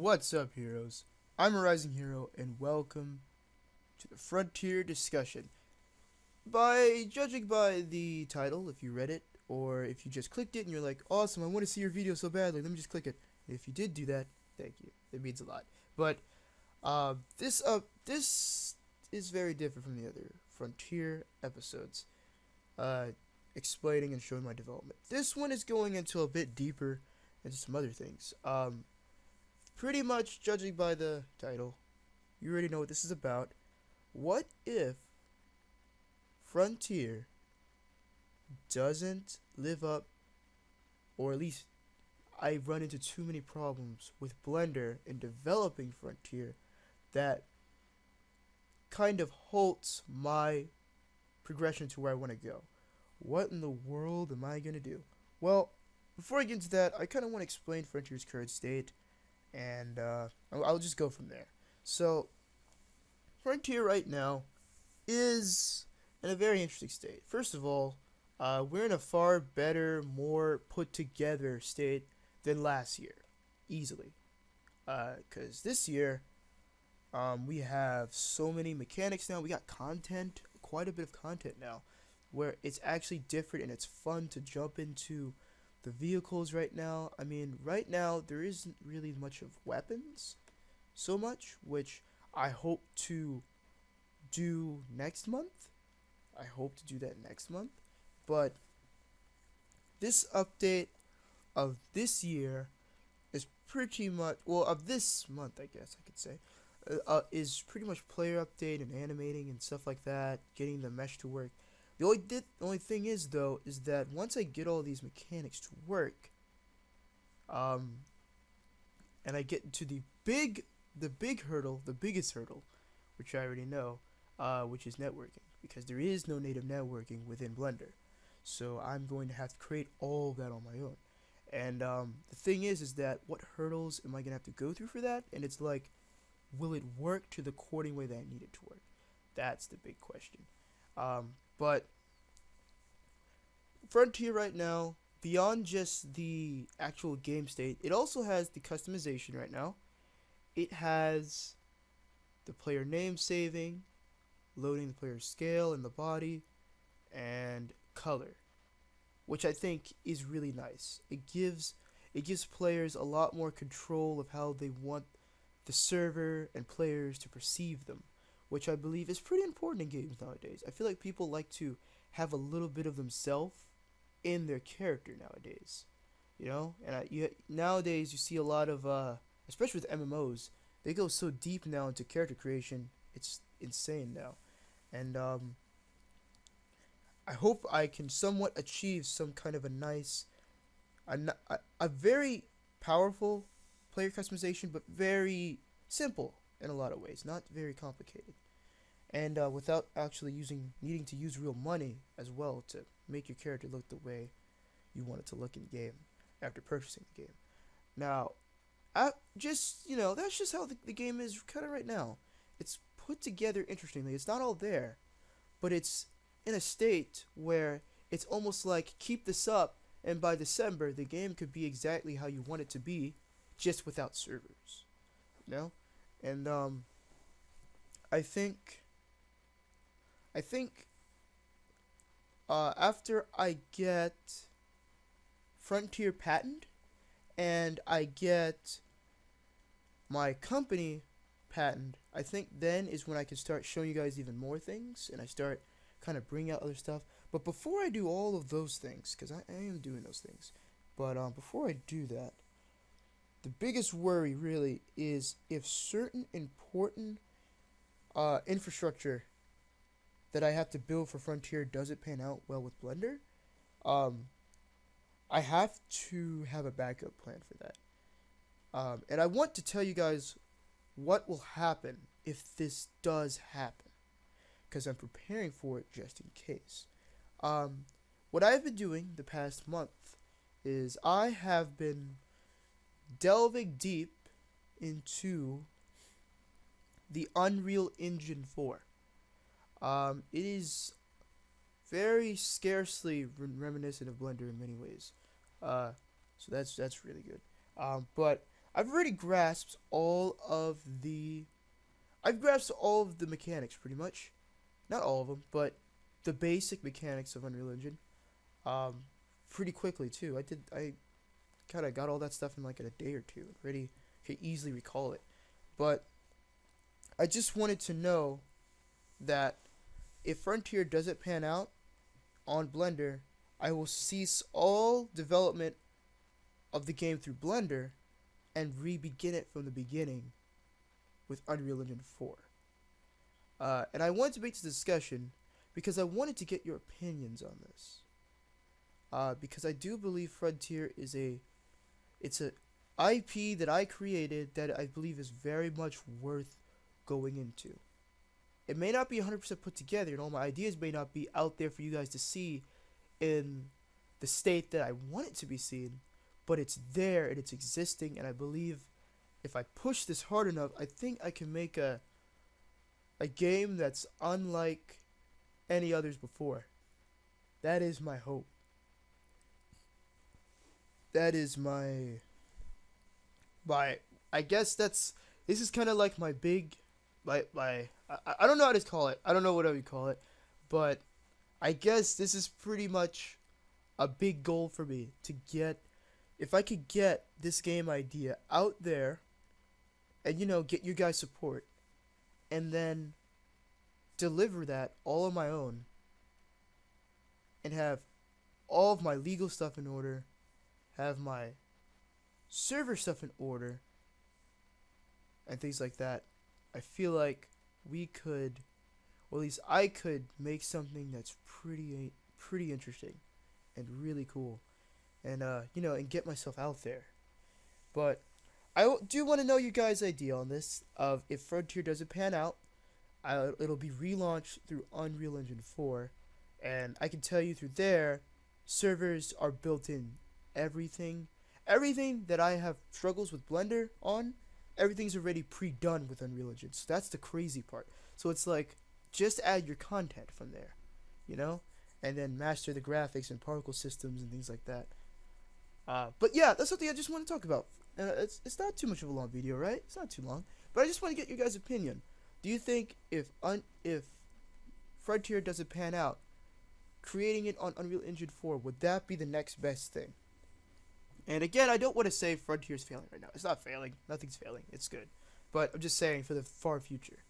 What's up, heroes? I'm ArisingHero, and welcome to the Frontier Discussion. By judging by the title, if you read it, or if you just clicked it and you're like, awesome, I want to see your video so badly, let me just click it. If you did do that, thank you. It means a lot. But this is very different from the other Frontier episodes, uh, explaining and showing my development. This one is going into a bit deeper into some other things. Pretty much judging by the title, you already know what this is about. What if Frontier doesn't live up, or at least I run into too many problems with Blender in developing Frontier that kind of halts my progression to where I want to go? What in the world am I going to do? Well, before I get into that, I kind of want to explain Frontier's current state, and I'll just go from there. So, Frontier right now is in a very interesting state. First of all, we're in a far better, more put together state than last year, easily. Because this year, we have so many mechanics now. We got content, quite a bit of content now, where it's actually different and it's fun to jump into the vehicles right now. I mean, right now there isn't really much of weapons, so much, which I hope to do next month. I hope to do that next month. But this update of this year is pretty much, well, of this month, I guess I could say, is pretty much player update and animating and stuff like that, getting the mesh to work. The only thing is, though, is that once I get all these mechanics to work, and I get into the biggest hurdle, which I already know, which is networking, because there is no native networking within Blender, so I'm going to have to create all of that on my own. And the thing is that what hurdles am I gonna have to go through for that? And it's like, will it work to the according way that I need it to work? That's the big question. But Frontier right now, beyond just the actual game state, it also has the customization right now. It has the player name saving, loading the player's scale and the body, and color, which I think is really nice. It gives players a lot more control of how they want the server and players to perceive them, which I believe is pretty important in games nowadays. I feel like people like to have a little bit of themselves in their character nowadays, and nowadays you see a lot of, especially with MMOs, they go so deep now into character creation, it's insane now, and I hope I can somewhat achieve some kind of a nice, a very powerful player customization, but very simple in a lot of ways, not very complicated, and without actually needing to use real money as well to make your character look the way you want it to look in game after purchasing the game. Now, that's just how the game is kind of right now. It's put together interestingly. It's not all there, but it's in a state where it's almost like, keep this up, and by December the game could be exactly how you want it to be, just without servers, and I think after I get Frontier patent and I get my company patent, I think then is when I can start showing you guys even more things, and I start kind of bringing out other stuff. But before I do all of those things, because I am doing those things, but before I do that, the biggest worry really is if certain important infrastructure that I have to build for Frontier doesn't pan out well with Blender. I have to have a backup plan for that. And I want to tell you guys what will happen if this does happen, because I'm preparing for it just in case. What I've been doing the past month is I have been delving deep into the Unreal Engine 4. It is very scarcely reminiscent of Blender in many ways. So that's really good. But I've already grasped all of the I've grasped all of the mechanics pretty much. Not all of them, but the basic mechanics of Unreal Engine. Um, Pretty quickly too. I kind of got all that stuff in like in a day or two. Already could easily recall it. But I just wanted to know that if Frontier doesn't pan out on Blender, I will cease all development of the game through Blender and re-begin it from the beginning with Unreal Engine 4. And I wanted to make this discussion because I wanted to get your opinions on this. Because I do believe Frontier is it's a IP that I created that I believe is very much worth going into. It may not be 100% put together, and all my ideas may not be out there for you guys to see in the state that I want it to be seen, but it's there and it's existing, and I believe if I push this hard enough, I think I can make a game that's unlike any others before. That is my hope. That is my I guess this is kind of like my big I don't know how to call it. I don't know what I would call it, but I guess this is pretty much a big goal for me to get. If I could get this game idea out there and get your guys' support and then deliver that all on my own and have all of my legal stuff in order, have my server stuff in order, and things like that, I feel like we could, or at least I could, make something that's pretty interesting and really cool, and and get myself out there. But I do want to know you guys' idea on this. Of if Frontier doesn't pan out, it'll be relaunched through Unreal Engine 4, and I can tell you through there, servers are built in. Everything that I have struggles with Blender on, everything's already pre-done with Unreal Engine. So that's the crazy part. So it's like, just add your content from there, and then master the graphics and particle systems and things like that. But yeah, that's something I just want to talk about. It's not too much of a long video, right? It's not too long, but I just want to get your guys' opinion. Do you think if Frontier doesn't pan out, creating it on Unreal Engine 4, would that be the next best thing? And again, I don't want to say Frontier's failing right now. It's not failing. Nothing's failing. It's good. But I'm just saying for the far future.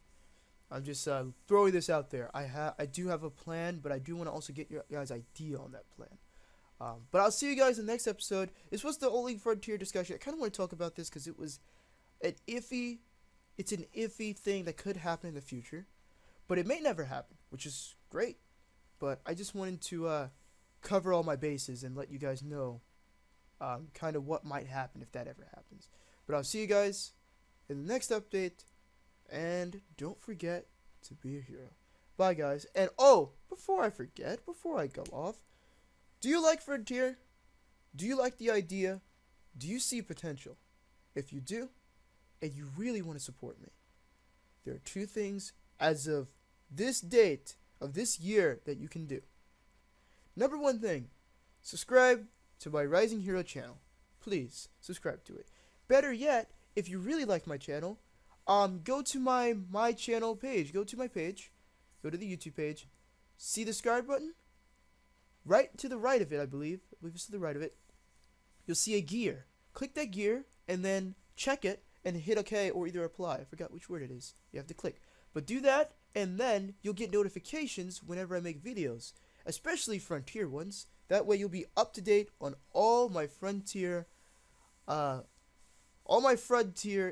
I'm just throwing this out there. I do have a plan, but I do want to also get your guys' idea on that plan. But I'll see you guys in the next episode. This was the only Frontier discussion. I kind of want to talk about this because it's an iffy thing that could happen in the future. But it may never happen, which is great. But I just wanted to cover all my bases and let you guys know kind of what might happen if that ever happens. But I'll see you guys in the next update, and don't forget to be a hero. Bye, guys. And before I go off, do you like Frontier? Do you like the idea? Do you see potential? If you do, and you really want to support me, there are two things as of this date of this year that you can do. Number one thing, subscribe to my ArisingHero channel. Please subscribe to it. Better yet, if you really like my channel, go to my channel page. Go to my page. Go to the YouTube page. See the subscribe button? Right to the right of it, I believe. I believe it's to the right of it. You'll see a gear. Click that gear and then check it and hit OK or either apply. I forgot which word it is. You have to click. But do that, and then you'll get notifications whenever I make videos, especially Frontier ones. That way you'll be up to date on all my Frontier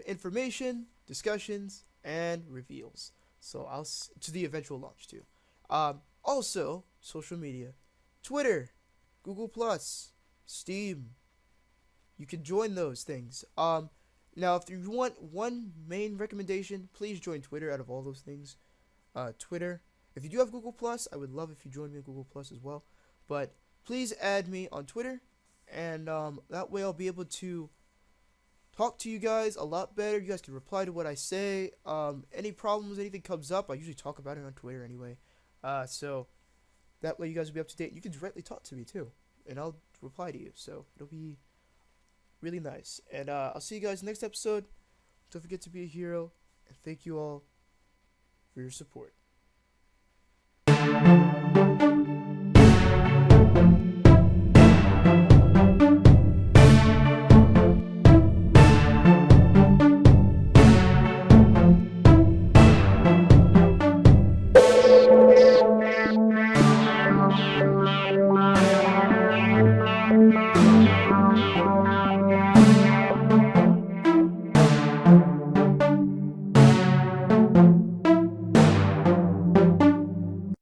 information, discussions, and reveals. So to the eventual launch too. Also, social media, Twitter, Google+, Steam. You can join those things. Now, if you want one main recommendation, please join Twitter out of all those things. Twitter. If you do have Google+, I would love if you join me on Google+ as well. But please add me on Twitter, and that way I'll be able to talk to you guys a lot better. You guys can reply to what I say. Any problems, anything comes up, I usually talk about it on Twitter anyway. So that way you guys will be up to date. You can directly talk to me too, and I'll reply to you. So it'll be really nice. And I'll see you guys next episode. Don't forget to be a hero, and thank you all for your support.